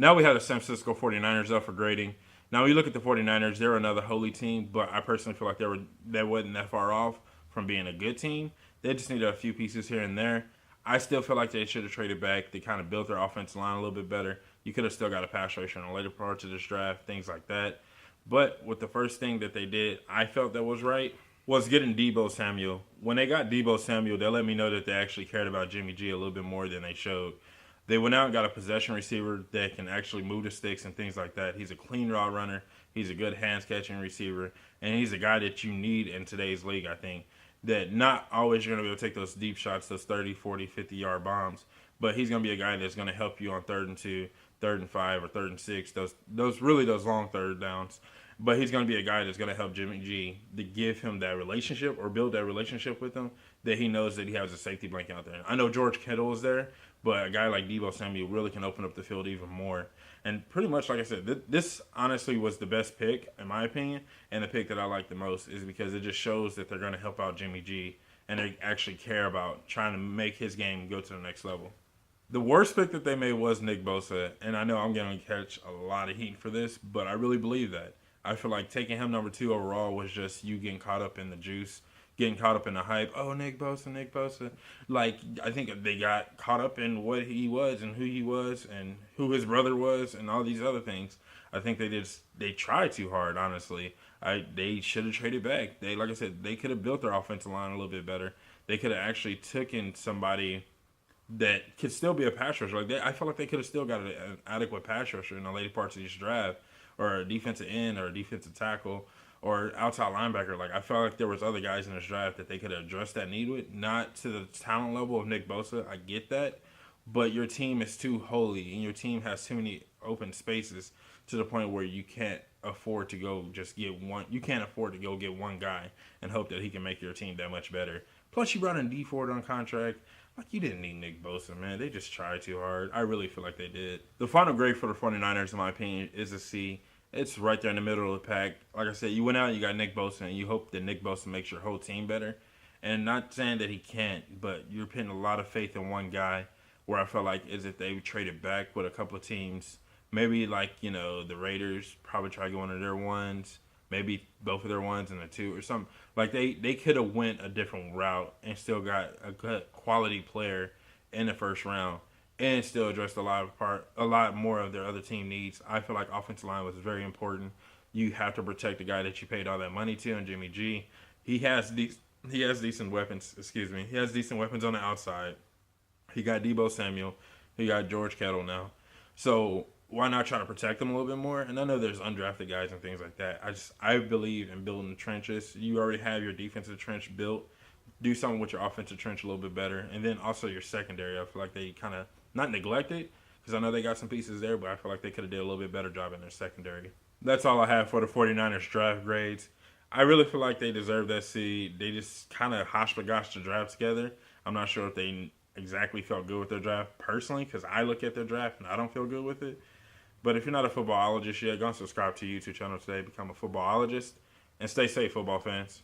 Now we have the San Francisco 49ers up for grading. Now you look at the 49ers, they're another holy team, but I personally feel like they wasn't that far off from being a good team. They just needed a few pieces here and there. I still feel like they should have traded back. They kind of built their offensive line a little bit better. You could have still got a pass rusher in the later parts of this draft, things like that. But with the first thing that they did, I felt that was right, was getting Debo Samuel. When they got Debo Samuel, they let me know that they actually cared about Jimmy G a little bit more than they showed. They went out and got a possession receiver that can actually move the sticks and things like that. He's a clean route runner. He's a good hands catching receiver. And he's a guy that you need in today's league, I think. That not always you're going to be able to take those deep shots, those 30, 40, 50-yard bombs. But he's going to be a guy that's going to help you on 3rd and 2, 3rd and 5, or 3rd and 6. Those long third downs. But he's going to be a guy that's going to help Jimmy G to give him that relationship or build that relationship with him that he knows that he has a safety blanket out there. I know George Kittle is there, but a guy like Debo Samuel really can open up the field even more. And pretty much, like I said, this honestly was the best pick, in my opinion, and the pick that I like the most is because it just shows that they're going to help out Jimmy G and they actually care about trying to make his game go to the next level. The worst pick that they made was Nick Bosa, and I know I'm going to catch a lot of heat for this, but I really believe that. I feel like taking him number 2 overall was just you getting caught up in the juice, getting caught up in the hype. Oh, Nick Bosa, Nick Bosa. Like, I think they got caught up in what he was and who he was and who his brother was and all these other things. I think they tried too hard, honestly. They should have traded back. Like I said, they could have built their offensive line a little bit better. They could have actually taken somebody that could still be a pass rusher. I feel like they could have still got an adequate pass rusher in the later parts of this draft, or a defensive end, or a defensive tackle, or outside linebacker. Like, I felt like there was other guys in this draft that they could have addressed that need with. Not to the talent level of Nick Bosa. I get that, but your team is too holy, and your team has too many open spaces to the point where you can't afford to go just get one. You can't afford to go get one guy and hope that he can make your team that much better. Plus, you brought in D Ford on contract. Like, you didn't need Nick Bosa, man. They just tried too hard. I really feel like they did. The final grade for the 49ers, in my opinion, is a C. It's right there in the middle of the pack. Like I said, you went out and you got Nick Bosa, and you hope that Nick Bosa makes your whole team better. And not saying that he can't, but you're putting a lot of faith in one guy, where I felt like is if they traded back with a couple of teams, maybe like, the Raiders probably try to go one of their ones, maybe both of their ones and a 2 or something. Like, they could have went a different route and still got a good quality player in the first round and still addressed a lot more of their other team needs. I feel like offensive line was very important. You have to protect the guy that you paid all that money to, and Jimmy G. He has decent weapons. Excuse me. He has decent weapons on the outside. He got Debo Samuel. He got George Kittle now. So why not try to protect them a little bit more? And I know there's undrafted guys and things like that. I believe in building the trenches. You already have your defensive trench built. Do something with your offensive trench a little bit better, and then also your secondary. I feel like they kind of not neglected, because I know they got some pieces there, but I feel like they could have did a little bit better job in their secondary. That's all I have for the 49ers draft grades. I really feel like they deserve that seed. They just kind of hosh-bagoshed the draft together. I'm not sure if they exactly felt good with their draft personally, because I look at their draft and I don't feel good with it. But if you're not a footballologist yet, go and subscribe to the YouTube channel today, become a footballologist, and stay safe, football fans.